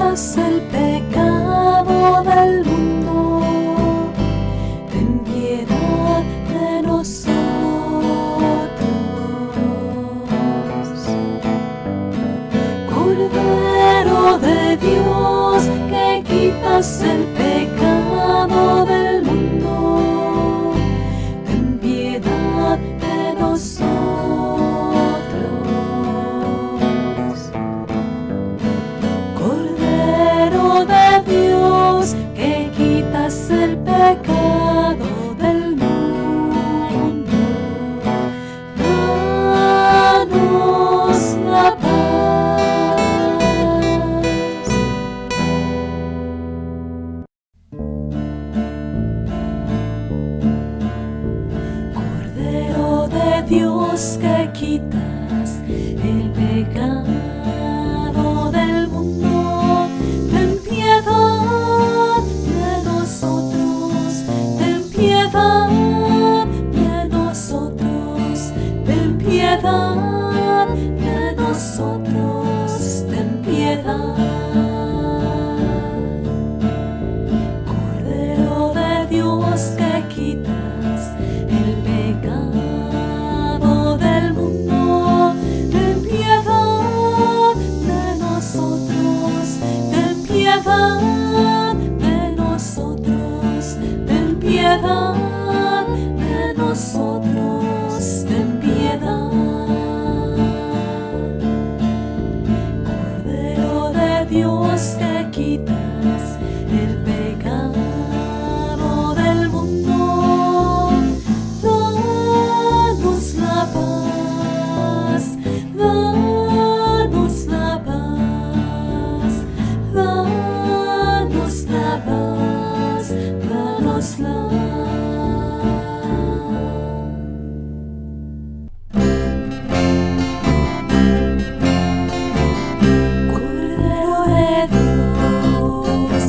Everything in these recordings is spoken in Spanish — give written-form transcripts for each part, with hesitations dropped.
quitas el pecado del mundo, ten piedad de nosotros. Cordero de Dios, que quitas el pecado del mundo, ten piedad de nosotros. Cordero de Dios, que quitas el pecado del mundo, danos la paz. Cordero de Dios, que quitas el pecado del mundo, ten piedad de nosotros, ten piedad de nosotros, ten piedad de nosotros, ten piedad. Cordero de Dios, que quitas el pecado del mundo, ten piedad de nosotros, ten piedad de nosotros, ten piedad de nosotros, ten piedad. Cordero de Dios, que quitas el pecado del mundo, danos la paz, danos la paz, danos la paz, danos la paz. Cordero de Dios,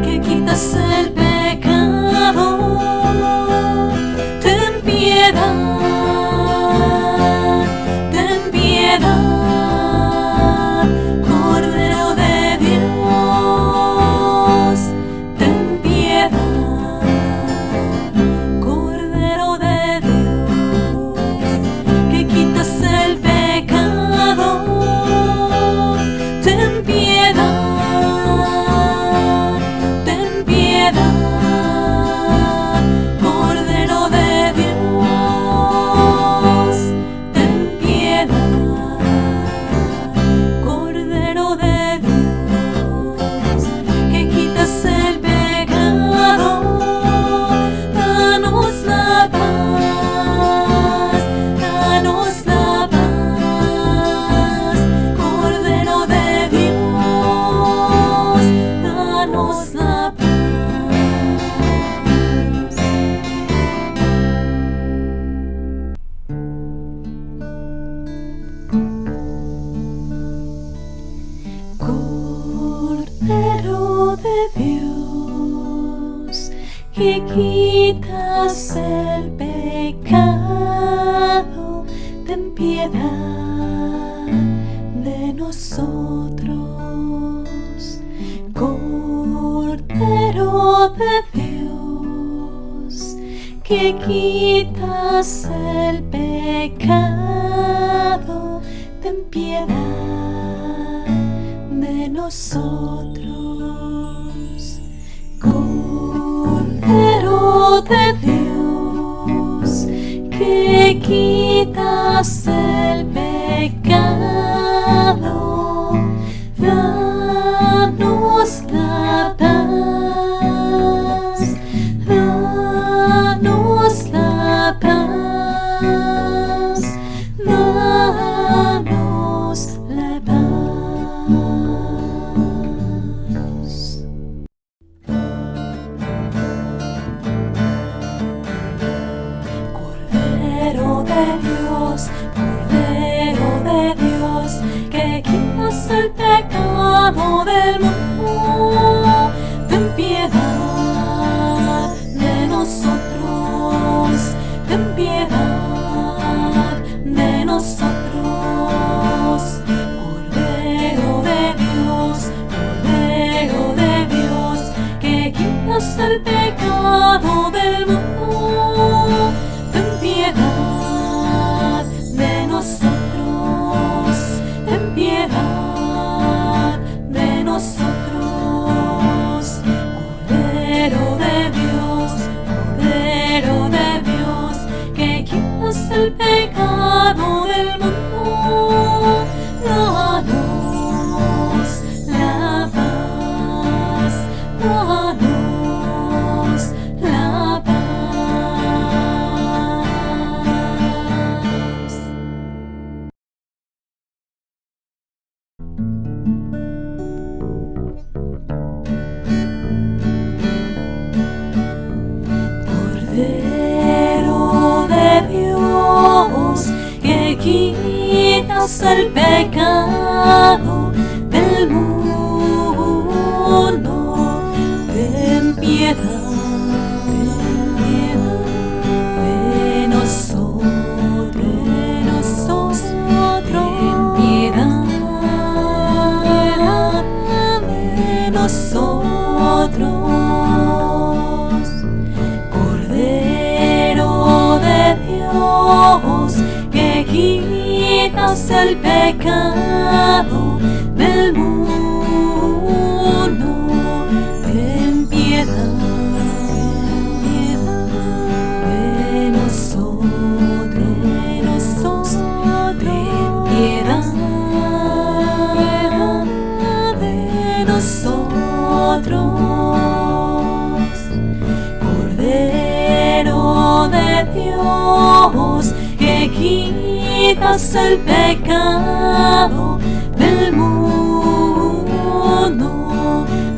que quitas el pecado, ten piedad, ten piedad. Cordero de Dios, ten piedad. Cordero de Dios, que quitas el pecado, ten piedad, ten piedad. Cordero de Dios, ten piedad. Cordero de Dios, que quitas el pecado, danos la paz, danos la paz. Cordero de Dios, danos la paz. Cordero de Dios, que quitas el pecado, ten piedad de nosotros. Cordero de Dios, que quitas el pecado, ten piedad de nosotros. Cordero de Dios, que quitas el pecado, danos la paz, danos la paz, danos la paz. Cordero de Dios, Cordero de Dios, que quitas el pecado del mundo, ten piedad de nosotros, ten piedad de nosotros. Cordero de Dios, Cordero quitas el pecado del mundo, ten piedad de nosotros, ten piedad de nosotros. Cordero de Dios, que quitas el pecado del mundo, danos la paz, danos la paz. Cordero de Dios, que quitas el pecado del mundo, ten piedad de nosotros, ten piedad de nosotros. Cordero de Dios, que quitas el pecado del mundo, ten piedad de nosotros, ten piedad de nosotros. Cordero de Dios, que quitas el pecado del mundo,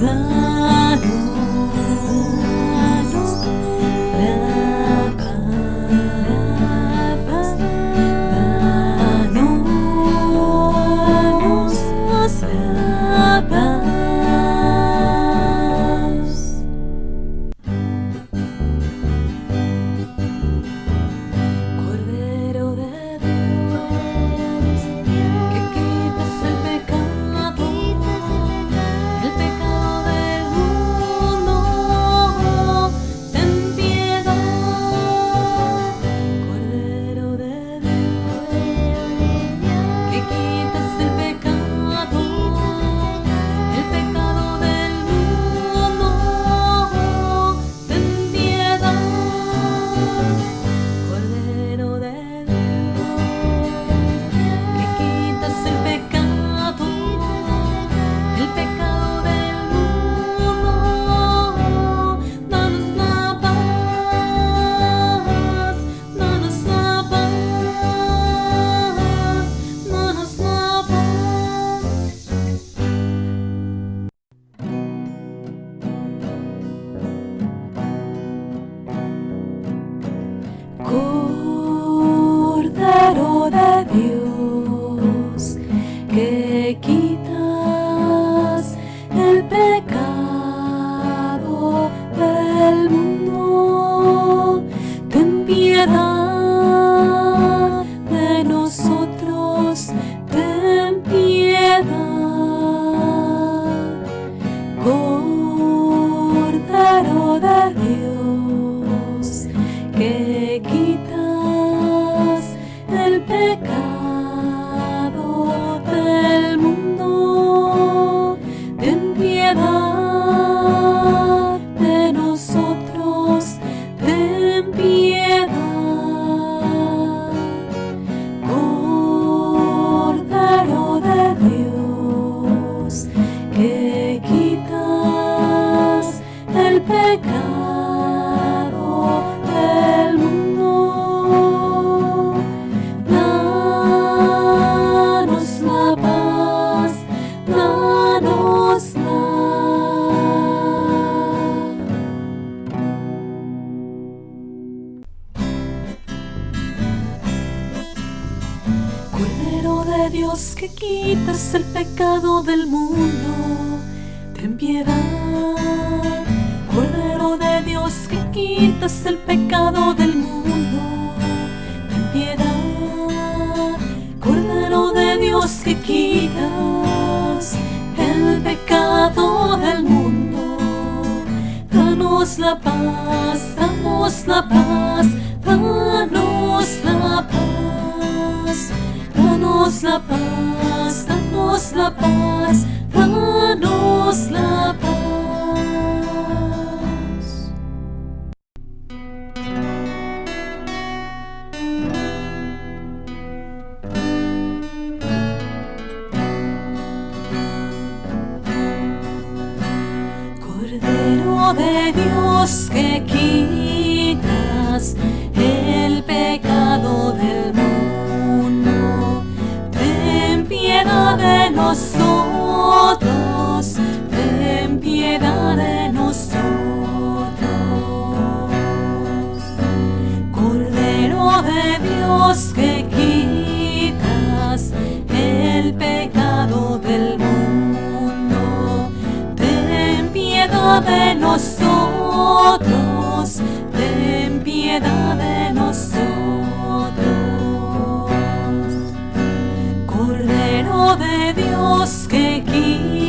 danos la paz, danos la paz. Cordero de Dios, que quitas el pecado del mundo, ten piedad. Cordero de Dios, que quitas el pecado del mundo, ten piedad. Cordero de Dios, que quitas el pecado del mundo, danos la paz, danos la paz, danos la paz. Cordero de Dios, que quitas el pecado del mundo, ten piedad de nosotros, ten piedad. Cordero de Dios, que quitas el pecado del mundo, ten piedad de nosotros, ten piedad. Cordero de Dios, que quitas el pecado del mundo, danos la paz, danos la. Cordero de Dios, que quitas el pecado del mundo, ten piedad. Cordero de Dios, que quitas el pecado del mundo, ten piedad. Cordero de Dios, que quitas el pecado del mundo, danos danos la paz, danos la paz, danos la paz, danos la paz, danos la paz, danos la paz. Cordero de Dios, que quitas el pecado del mundo, ten piedad de nosotros, ten piedad de nosotros. Cordero de Dios, que quitas el pecado del mundo, ten piedad de nosotros, ten piedad de nosotros. Cordero de Dios, que quitas